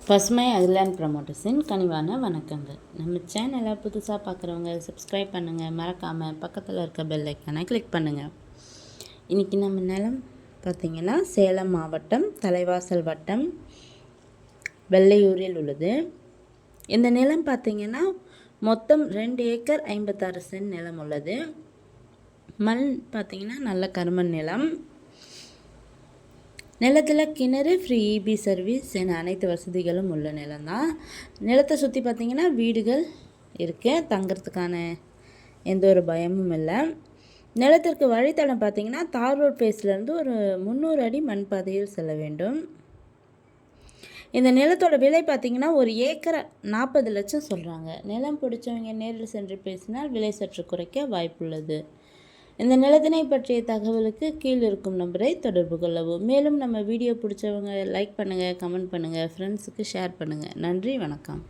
பசுமை அகிலான் ப்ரமோட்டர்ஸின் கனிவான வணக்கங்கள். நம்ம சேனலை புதுசாக பார்க்குறவங்க சப்ஸ்கிரைப் பண்ணுங்கள், மறக்காமல் பக்கத்தில் இருக்க பெல் ஐக்கானை கிளிக் பண்ணுங்கள். இன்றைக்கி நம்ம நிலம் பார்த்திங்கன்னா சேலம் மாவட்டம் தலைவாசல் வட்டம் வெள்ளையூரில் உள்ளது. இந்த நிலம் பார்த்திங்கன்னா மொத்தம் 2 ஏக்கர் 56 சென்ட் நிலம் உள்ளது. மண் பார்த்திங்கன்னா நல்ல கருமண் நிலம். நிலத்தில் கிணறு, ஃப்ரீ இபி சர்வீஸ் என அனைத்து வசதிகளும் உள்ள நிலம் தான். நிலத்தை சுற்றி பார்த்திங்கன்னா வீடுகள் இருக்குது, தங்கிறதுக்கான எந்த ஒரு பயமும் இல்லை. நிலத்திற்கு வழித்தடம் பார்த்திங்கன்னா தார் ரோட் பேஸ்லேருந்து ஒரு 300 அடி மண் பாதையில் செல்ல வேண்டும். இந்த நிலத்தோட விலை பார்த்திங்கன்னா ஒரு ஏக்கர் 40 லட்சம் சொல்கிறாங்க. நிலம் பிடிச்சவங்க நேரில் சென்று பேசினால் விலை சற்று குறைக்க வாய்ப்புள்ளது. இந்த நிலத்தினை பற்றிய தகவலுக்கு கீழ் இருக்கும் நம்பரை தொடர்பு கொள்ளவும். மேலும் நம்ம வீடியோ பிடிச்சவங்க லைக் பண்ணுங்கள், கமெண்ட் பண்ணுங்கள், ஃப்ரெண்ட்ஸுக்கு ஷேர் பண்ணுங்கள். நன்றி, வணக்கம்.